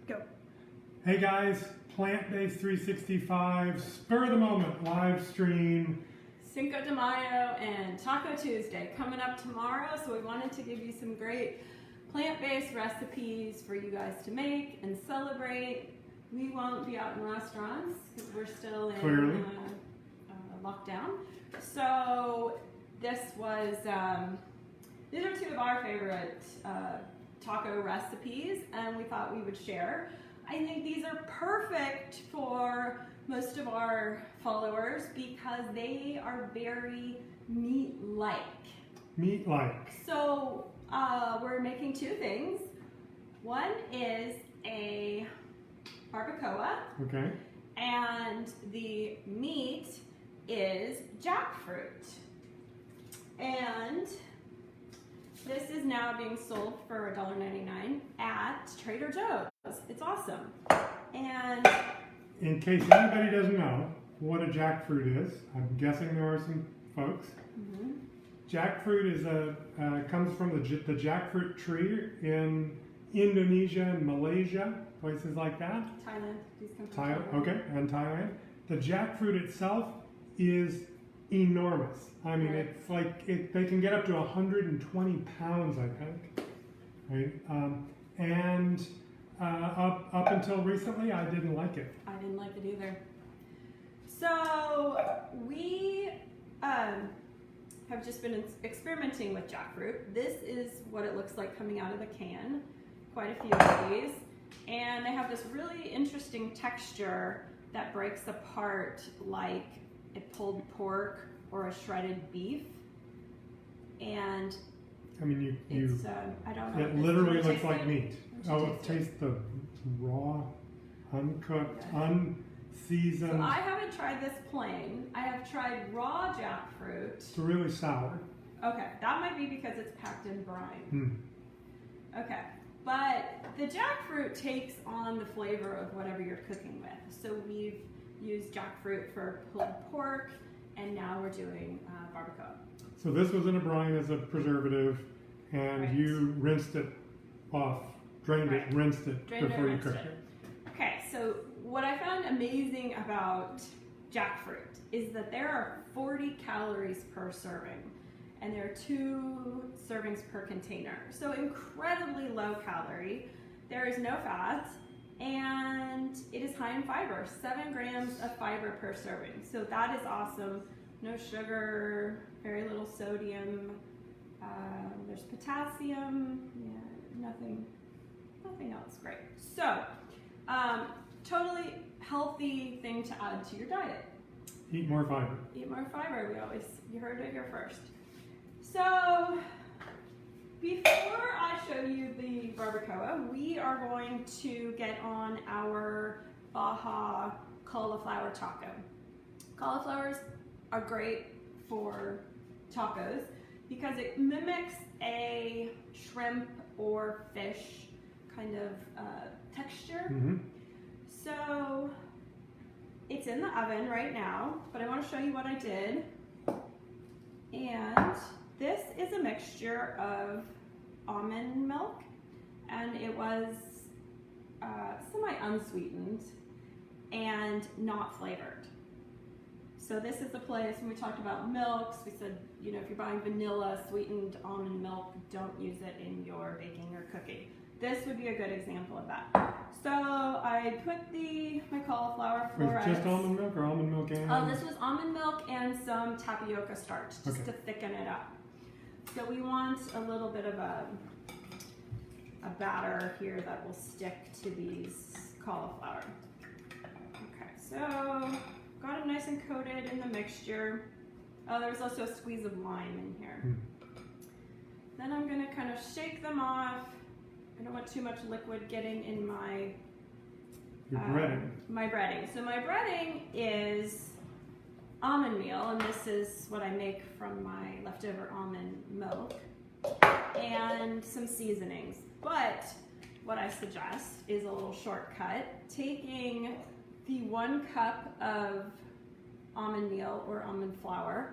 Go. Hey guys, Plant-Based 365, spur of the moment live stream. Cinco de Mayo and Taco Tuesday coming up tomorrow, so we wanted to give you some great plant-based recipes for you guys to make and celebrate. We won't be out in restaurants because we're still in lockdown. So this was, these are two of our favorite taco recipes, and we thought we would share. I think these are perfect for most of our followers because they are very meat-like. Meat-like. So we're making two things. One is a barbacoa. Okay. And the meat is jackfruit. And this is now being sold for $1.99 at Trader Joe's. It's awesome. And in case anybody doesn't know what a jackfruit is, I'm guessing there are some folks. Mm-hmm. Jackfruit is comes from the jackfruit tree in Indonesia and Malaysia, places like that. Thailand. These come from Thailand. Okay, and Thailand. The jackfruit itself is enormous. I mean, Right. it's like they can get up to 120 pounds, I think. Right? And up until recently, I didn't like it. I didn't like it either. So we have just been experimenting with jackfruit. This is what it looks like coming out of the can. Quite a few of these. And they have this really interesting texture that breaks apart like a pulled pork or a shredded beef. And I mean, it's, I don't know. it literally looks tastes like meat. Oh, it tastes the raw, uncooked, unseasoned. So I haven't tried this plain. I have tried raw jackfruit. It's really sour. Okay, that might be because it's packed in brine. Hmm. Okay, but the jackfruit takes on the flavor of whatever you're cooking with. So we've used jackfruit for pulled pork, and now we're doing barbacoa. So this was in a brine as a preservative, and Right. you rinsed it off, drained it, rinsed it before you cooked it. Okay, so what I found amazing about jackfruit is that there are 40 calories per serving, and there are 2 servings per container. So incredibly low calorie. There is no fat, and it is high in fiber, 7 grams of fiber per serving. So that is awesome. No sugar, very little sodium. There's potassium, nothing else. Great. So, totally healthy thing to add to your diet. Eat more fiber. Eat more fiber. You heard it here first. So, before I show you the barbacoa, we are going to get on our Baja cauliflower taco. Cauliflowers are great for tacos because it mimics a shrimp or fish kind of texture. Mm-hmm. So it's in the oven right now, but I want to show you what I did. And this is a mixture of almond milk, and it was semi-unsweetened and not flavored. So this is the place when we talked about milks. We said, you know, if you're buying vanilla sweetened almond milk, don't use it in your baking or cooking. This would be a good example of that. So I put my cauliflower florets. Was it just almond milk or almond milk and? Oh, this was almond milk and some tapioca starch just Okay. to thicken it up. So we want a little bit of a batter here that will stick to these cauliflower. Okay, so got it nice and coated in the mixture. Oh, there's also a squeeze of lime in here. Then I'm gonna kind of shake them off. I don't want too much liquid getting in my breading. My breading. So my breading is almond meal, and this is what I make from my leftover almond milk, and some seasonings. But what I suggest is a little shortcut, taking the 1 cup of almond meal or almond flour,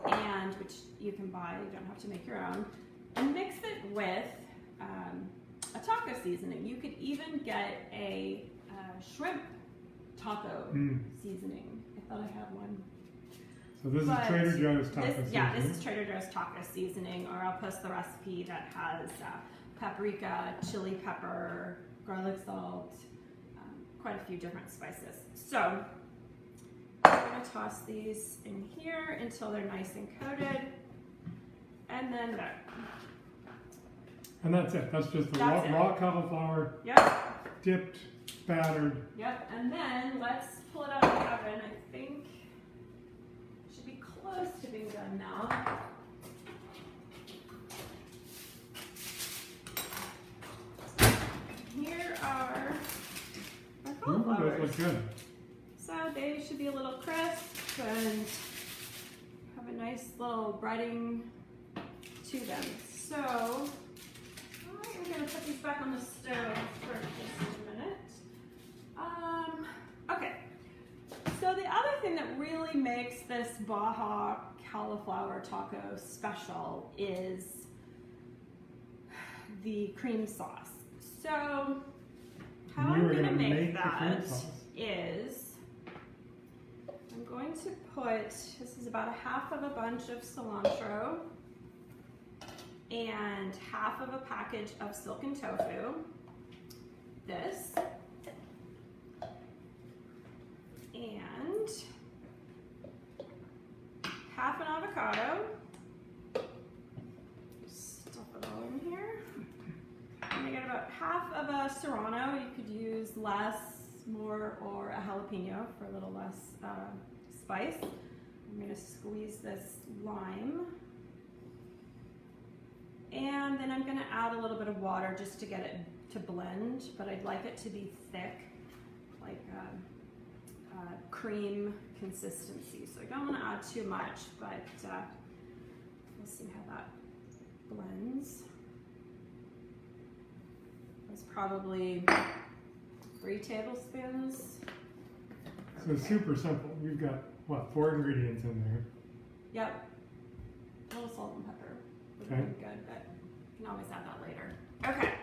and which you can buy, you don't have to make your own, and mix it with a taco seasoning. You could even get a shrimp taco seasoning. I thought I had one. So this is Trader Joe's taco seasoning. Yeah, this is Trader Joe's taco seasoning, or I'll post the recipe that has paprika, chili pepper, garlic salt, quite a few different spices. So I'm going to toss these in here until they're nice and coated, and then there. And that's it. That's just the raw cauliflower, dipped, battered. Yep, and then let's pull it out of the oven. I think it should be close to being done now. Here are our cauliflowers. Those look good. So they should be a little crisp and have a nice little breading to them. So, I'm going to put these back on the stove for just a minute. Okay, so the other thing that really makes this Baja cauliflower taco special is the cream sauce. So, how I'm going to make that is I'm going to put, this is about a half of a bunch of cilantro and half of a package of silken tofu, this, and half an avocado, stuff it all in here, and I got about half of a serrano. You could use less, more, or a jalapeno for a little less spice. I'm going to squeeze this lime. And then I'm going to add a little bit of water just to get it to blend, but I'd like it to be thick, like cream consistency. So I don't want to add too much, but we'll see how that blends. It's probably 3 tablespoons. So it's super simple. We've got, what, 4 ingredients in there? Yep. A little salt and pepper would be good, but you can always add that later. Okay,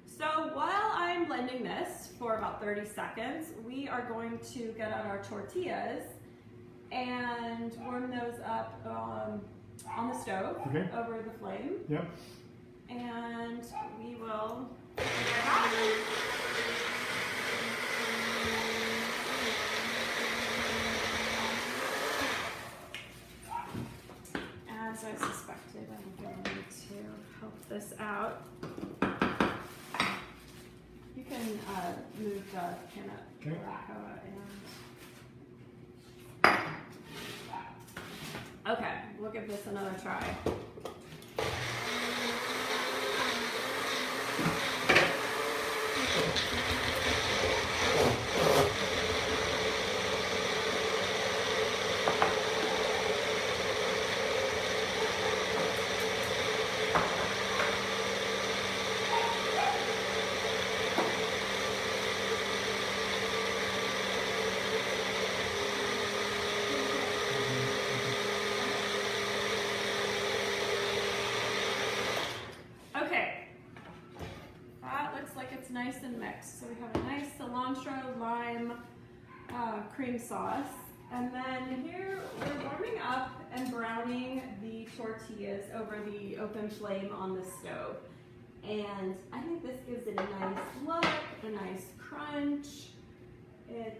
so while I'm blending this for about 30 seconds, we are going to get out our tortillas and warm those up on the stove over the flame. Yep. And we will as I suspected, I'm going to help this out. You can move the peanut barbacoa and okay, we'll give this another try. Nice and mixed. So we have a nice cilantro, lime, cream sauce. And then here we're warming up and browning the tortillas over the open flame on the stove. And I think this gives it a nice look, a nice crunch. You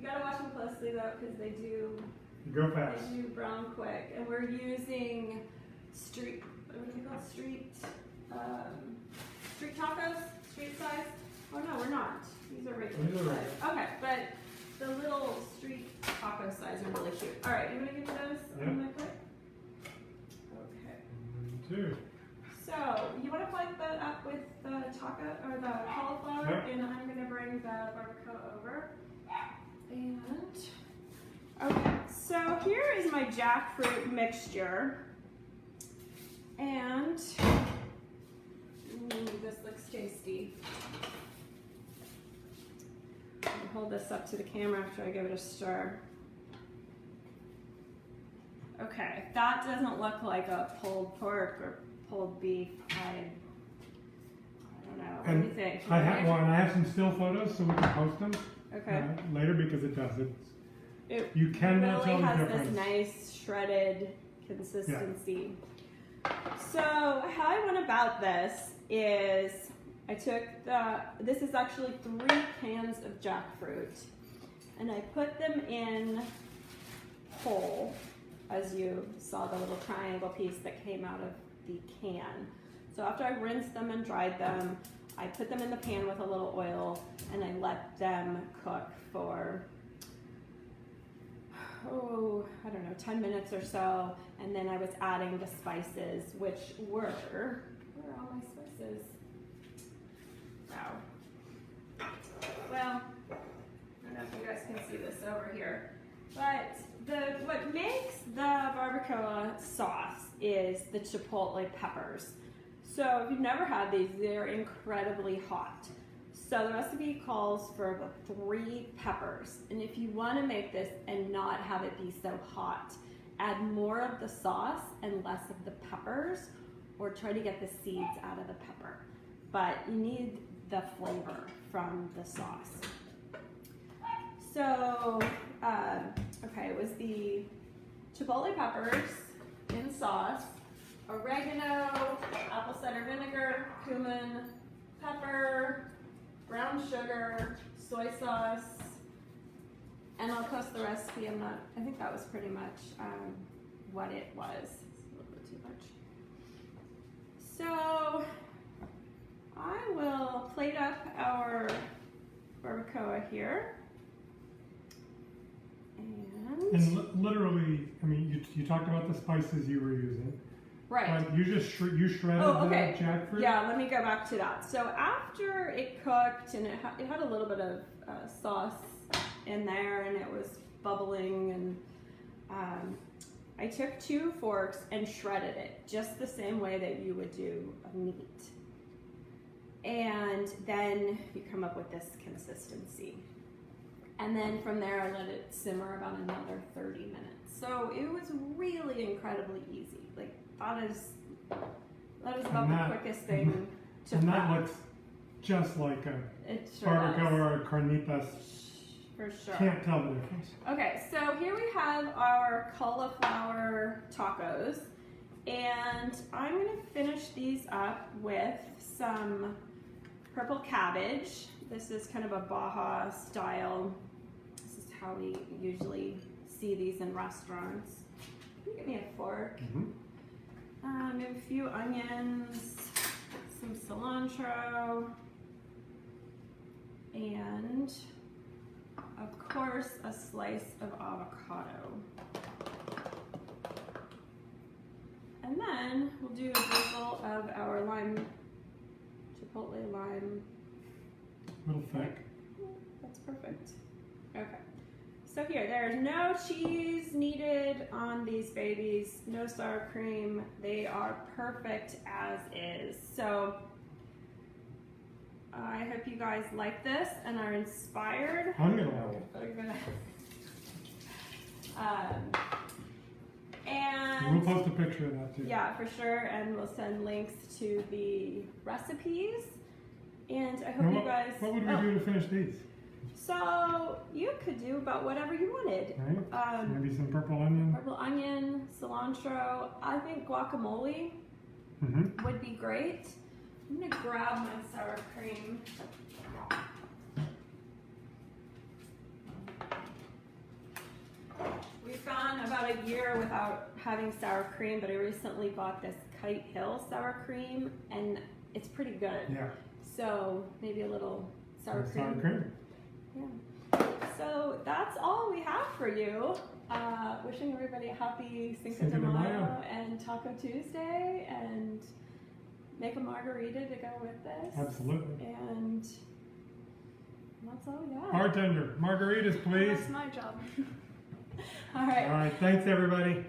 gotta watch them closely though, because they do go fast. They do brown quick. And we're using street, what are they called? Street tacos? Street size? Oh no, we're not. These are regular size. Okay, but the little street taco size are really cute. Alright, you want to give me those on my plate? Okay. 2. So, you want to plate that up with the taco, or the cauliflower, and I'm going to bring the barbacoa over. And, okay, so here is my jackfruit mixture. And, this looks tasty. I'll hold this up to the camera after I give it a stir. Okay, if that doesn't look like a pulled pork or pulled beef, What do you think? I have some still photos so we can post them Okay. later because it does. It You cannot tell really the has difference. this nice shredded consistency. So how I went about this is I took this is actually 3 cans of jackfruit, and I put them in whole, as you saw the little triangle piece that came out of the can. So after I rinsed them and dried them, I put them in the pan with a little oil, and I let them cook for, I don't know, 10 minutes or so, and then I was adding the spices, which were, where are all my spices? Wow. Well, I don't know if you guys can see this over here, but what makes the barbacoa sauce is the chipotle peppers. So if you've never had these, they're incredibly hot. So the recipe calls for the 3 peppers. And if you want to make this and not have it be so hot, add more of the sauce and less of the peppers, or try to get the seeds out of the pepper. But you need the flavor from the sauce. So, okay, it was the chipotle peppers in sauce, oregano, apple cider vinegar, cumin, pepper, brown sugar, soy sauce, and I'll post the recipe. I think that was pretty much what it was. It's a little bit too much. So I will plate up our barbacoa here. And literally, I mean, you talked about the spices you were using. Right. But you just you shredded okay. the jackfruit? Yeah, let me go back to that. So after it cooked, and it had a little bit of sauce in there, and it was bubbling, and I took 2 forks and shredded it, just the same way that you would do a meat. And then you come up with this consistency. And then from there, I let it simmer about another 30 minutes. So it was really incredibly easy. Like, that is about the quickest thing to And prep. that looks just like a It sure barbacoa does. or a carnitas. For sure. Can't tell the difference. Okay, so here we have our cauliflower tacos. And I'm gonna finish these up with some purple cabbage. This is kind of a Baja style. This is how we usually see these in restaurants. Can you give me a fork? Mm-hmm. Maybe a few onions, some cilantro, and of course a slice of avocado. And then we'll do a drizzle of our chipotle lime. A little thick. That's perfect. Okay. So here, there's no cheese needed on these babies, no sour cream. They are perfect as is. So I hope you guys like this and are inspired. I'm gonna like it. I'm gonna. And we'll post a picture of that too. Yeah, for sure, and we'll send links to the recipes. And I hope you guys. What would we do to finish these? So you could do about whatever you wanted. Right? Maybe some purple onion. Purple onion, cilantro. I think guacamole would be great. I'm gonna grab my sour cream. We've gone about a year without having sour cream, but I recently bought this Kite Hill sour cream, and it's pretty good. Yeah. So maybe a little sour cream. Sour cream. Yeah. So that's all we have for you. Wishing everybody a happy Cinco de Mayo and Taco Tuesday, and make a margarita to go with this. Absolutely. And that's all we got. Bartender, margaritas, please. That's my job. All right. All right. Thanks, everybody.